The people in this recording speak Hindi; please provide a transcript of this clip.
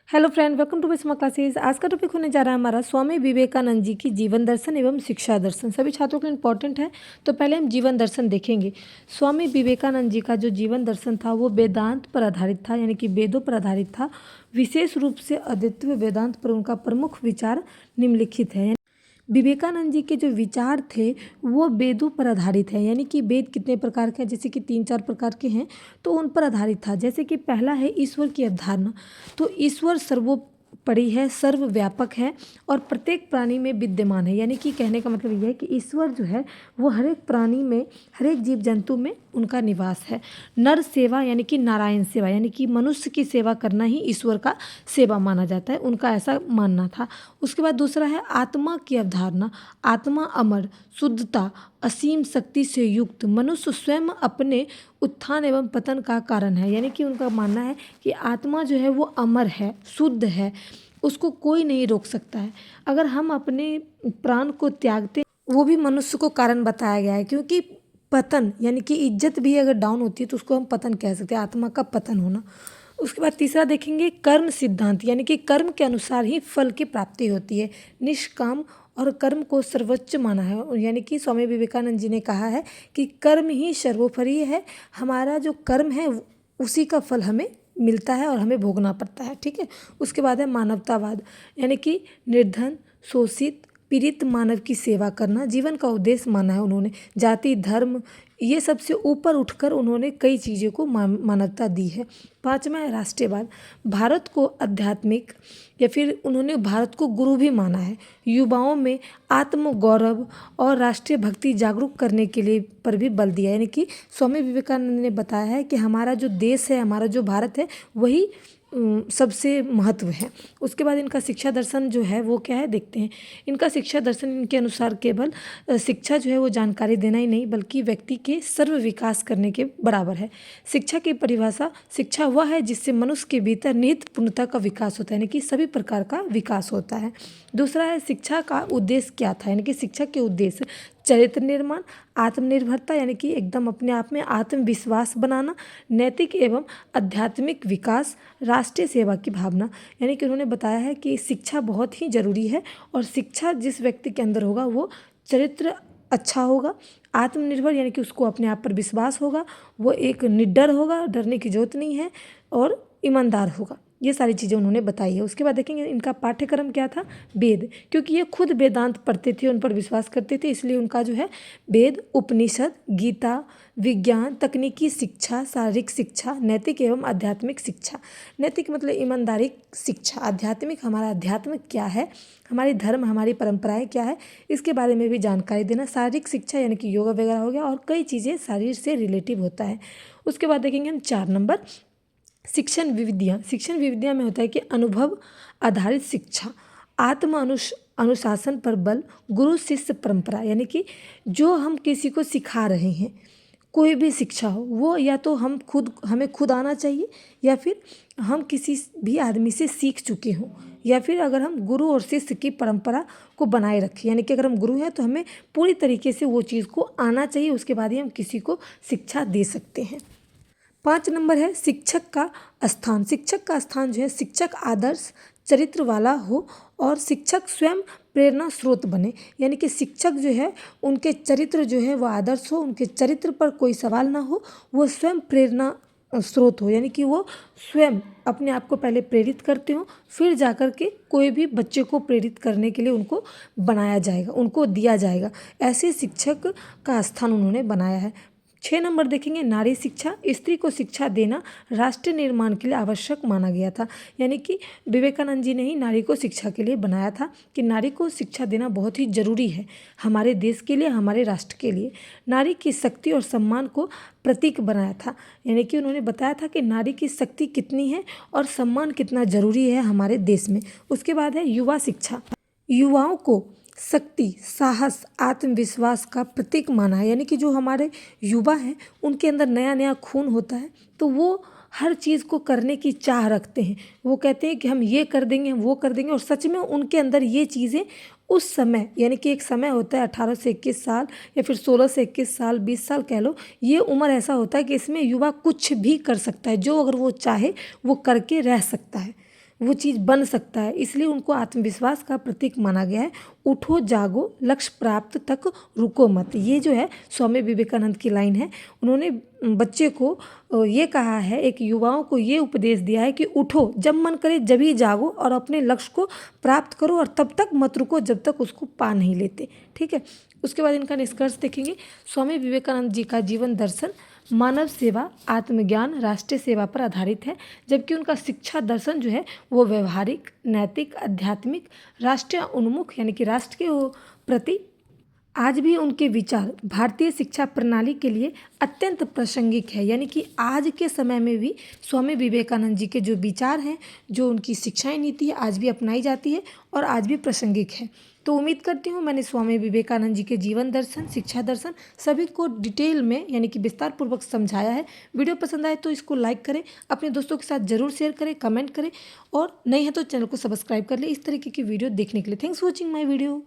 Hello friend, welcome to smart classes. आज का टॉपिक होने जा रहा है हमारा स्वामी विवेकानंद जी की जीवन दर्शन एवं शिक्षा दर्शन। सभी छात्रों के लिए इंपॉर्टेंट है। तो पहले हम जीवन दर्शन देखेंगे। स्वामी विवेकानंद जी का जो जीवन दर्शन था वो वेदांत पर आधारित था, यानी कि वेदों पर आधारित था। विशेष रूप से अद्वैत वेदांत पर उनका प्रमुख विचार निम्नलिखित है। विवेकानंद जी के जो विचार थे वो वेदों पर आधारित है, यानी कि वेद कितने प्रकार के हैं, जैसे कि 3-4 प्रकार के हैं, तो उन पर आधारित था। जैसे कि पहला है ईश्वर की अवधारणा। तो ईश्वर सर्वोपरि है, सर्वव्यापक है और प्रत्येक प्राणी में विद्यमान है। यानी कि कहने का मतलब यह है कि ईश्वर जो है वो हर एक प्राणी में, हर एक जीव जंतु में उनका निवास है। नर सेवा यानी कि नारायण सेवा, यानी कि मनुष्य की सेवा करना ही ईश्वर का सेवा माना जाता है, उनका ऐसा मानना था। उसके बाद दूसरा है आत्मा की अवधारणा। आत्मा अमर, शुद्धता, असीम शक्ति से युक्त, मनुष्य स्वयं अपने उत्थान एवं पतन का कारण है। यानी कि उनका मानना है कि आत्मा जो है वो अमर है, शुद्ध है, उसको कोई नहीं रोक सकता है। अगर हम अपने प्राण को त्यागते, वो भी मनुष्य को कारण बताया गया है, क्योंकि पतन यानी कि इज्जत भी अगर डाउन होती है तो उसको हम पतन कह सकते हैं, आत्मा का पतन होना। उसके बाद तीसरा देखेंगे कर्म सिद्धांत, यानी कि कर्म के अनुसार ही फल की प्राप्ति होती है। निष्काम और कर्म को सर्वोच्च माना है, यानी कि स्वामी विवेकानंद जी ने कहा है कि कर्म ही सर्वोपरि है। हमारा जो कर्म है उसी का फल हमें मिलता है और हमें भोगना पड़ता है, ठीक है। उसके बाद है मानवतावाद, यानी कि निर्धन, शोषित, पीड़ित मानव की सेवा करना जीवन का उद्देश्य माना है उन्होंने। जाति, धर्म, ये सबसे ऊपर उठकर उन्होंने कई चीज़ों को मानवता दी है। पांचवा है राष्ट्रीयवाद। भारत को आध्यात्मिक या फिर उन्होंने भारत को गुरु भी माना है। युवाओं में आत्मगौरव और राष्ट्रीय भक्ति जागरूक करने के लिए पर भी बल दिया, यानी कि स्वामी विवेकानंद ने बताया है कि हमारा जो देश है, हमारा जो भारत है, वही सबसे महत्व है। उसके बाद इनका शिक्षा दर्शन जो है वो क्या है देखते हैं। इनका शिक्षा दर्शन इनके अनुसार केवल शिक्षा जो है वो जानकारी देना ही नहीं बल्कि व्यक्ति के सर्व विकास करने के बराबर है। शिक्षा की परिभाषा, शिक्षा वह है जिससे मनुष्य के भीतर निहित पूर्णता का विकास होता है, यानी कि सभी प्रकार का विकास होता है। दूसरा है शिक्षा का उद्देश्य क्या था, यानी कि शिक्षा के उद्देश्य चरित्र निर्माण, आत्मनिर्भरता यानी कि एकदम अपने आप में आत्मविश्वास बनाना, नैतिक एवं आध्यात्मिक विकास, राष्ट्रीय सेवा की भावना। यानी कि उन्होंने बताया है कि शिक्षा बहुत ही जरूरी है और शिक्षा जिस व्यक्ति के अंदर होगा वो चरित्र अच्छा होगा, आत्मनिर्भर यानी कि उसको अपने आप पर विश्वास होगा, वो एक निडर होगा, डरने की जरूरत नहीं है, और ईमानदार होगा। ये सारी चीज़ें उन्होंने बताई है। उसके बाद देखेंगे इनका पाठ्यक्रम क्या था, वेद, क्योंकि ये खुद वेदांत पढ़ते थे, उन पर विश्वास करते थे, इसलिए उनका जो है वेद, उपनिषद, गीता, विज्ञान, तकनीकी शिक्षा, शारीरिक शिक्षा, नैतिक एवं आध्यात्मिक शिक्षा। नैतिक मतलब ईमानदारी शिक्षा, आध्यात्मिक हमारा अध्यात्म क्या है, हमारी धर्म, हमारी परंपराएं क्या है, इसके बारे में भी जानकारी देना। शारीरिक शिक्षा यानी कि योगा वगैरह हो गया, और कई चीज़ें शरीर से रिलेटिव होता है। उसके बाद देखेंगे हम 4 नंबर शिक्षण विविधियाँ। शिक्षण विविधियाँ में होता है कि अनुभव आधारित शिक्षा, आत्म अनुशासन पर बल, गुरु शिष्य परंपरा, यानी कि जो हम किसी को सिखा रहे हैं, कोई भी शिक्षा हो वो या तो हमें खुद आना चाहिए, या फिर हम किसी भी आदमी से सीख चुके हों, या फिर अगर हम गुरु और शिष्य की परंपरा को बनाए रखें, यानी कि अगर हम गुरु हैं तो हमें पूरी तरीके से वो चीज़ को आना चाहिए, उसके बाद ही हम किसी को शिक्षा दे सकते हैं। 5 नंबर है शिक्षक का स्थान। शिक्षक का स्थान जो है, शिक्षक आदर्श चरित्र वाला हो और शिक्षक स्वयं प्रेरणा स्रोत बने, यानी कि शिक्षक जो है उनके चरित्र जो है वो आदर्श हो, उनके चरित्र पर कोई सवाल ना हो, वो स्वयं प्रेरणा स्रोत हो, यानी कि वो स्वयं अपने आप को पहले प्रेरित करते हो, फिर जाकर के कोई भी बच्चे को प्रेरित करने के लिए उनको बनाया जाएगा, उनको दिया जाएगा। ऐसे शिक्षक का स्थान उन्होंने बनाया है। 6 नंबर देखेंगे नारी शिक्षा। स्त्री को शिक्षा देना राष्ट्र निर्माण के लिए आवश्यक माना गया था, यानी कि विवेकानंद जी ने ही नारी को शिक्षा के लिए बनाया था कि नारी को शिक्षा देना बहुत ही जरूरी है हमारे देश के लिए, हमारे राष्ट्र के लिए। नारी की शक्ति और सम्मान को प्रतीक बनाया था, यानी कि उन्होंने बताया था कि नारी की शक्ति कितनी है और सम्मान कितना जरूरी है हमारे देश में। उसके बाद है युवा शिक्षा। युवाओं को शक्ति, साहस, आत्मविश्वास का प्रतीक माना है, यानी कि जो हमारे युवा हैं उनके अंदर नया नया खून होता है, तो वो हर चीज़ को करने की चाह रखते हैं। वो कहते हैं कि हम ये कर देंगे, हम वो कर देंगे, और सच में उनके अंदर ये चीज़ें उस समय, यानी कि एक समय होता है 18 से 21 साल या फिर 16 से 21 साल, 20 साल कह लो, ये उम्र ऐसा होता है कि इसमें युवा कुछ भी कर सकता है, जो अगर वो चाहे वो करके रह सकता है। वो चीज़ बन सकता है, इसलिए उनको आत्मविश्वास का प्रतीक माना गया है। उठो जागो लक्ष्य प्राप्त तक रुको मत, ये जो है स्वामी विवेकानंद की लाइन है। उन्होंने बच्चे को ये कहा है, एक युवाओं को ये उपदेश दिया है कि उठो, जब मन करे जब ही जागो और अपने लक्ष्य को प्राप्त करो और तब तक मत रुको जब तक उसको पा नहीं लेते। ठीक है, उसके बाद इनका निष्कर्ष देखेंगे। स्वामी विवेकानंद जी का जीवन दर्शन मानव सेवा, आत्मज्ञान, राष्ट्रीय सेवा पर आधारित है, जबकि उनका शिक्षा दर्शन जो है वो व्यवहारिक, नैतिक, आध्यात्मिक, राष्ट्रीय उन्मुख यानी कि राष्ट्र के प्रति। आज भी उनके विचार भारतीय शिक्षा प्रणाली के लिए अत्यंत प्रासंगिक है, यानी कि आज के समय में भी स्वामी विवेकानंद जी के जो विचार हैं, जो उनकी शिक्षाएं नीति है, आज भी अपनाई जाती है और आज भी प्रासंगिक है। तो उम्मीद करती हूँ मैंने स्वामी विवेकानंद जी के जीवन दर्शन, शिक्षा दर्शन सभी को डिटेल में यानी कि विस्तार पूर्वक समझाया है। वीडियो पसंद आए तो इसको लाइक करें, अपने दोस्तों के साथ ज़रूर शेयर करें, कमेंट करें और नहीं है तो चैनल को सब्सक्राइब कर लें इस तरीके की वीडियो देखने के लिए। Thanks for watching my video.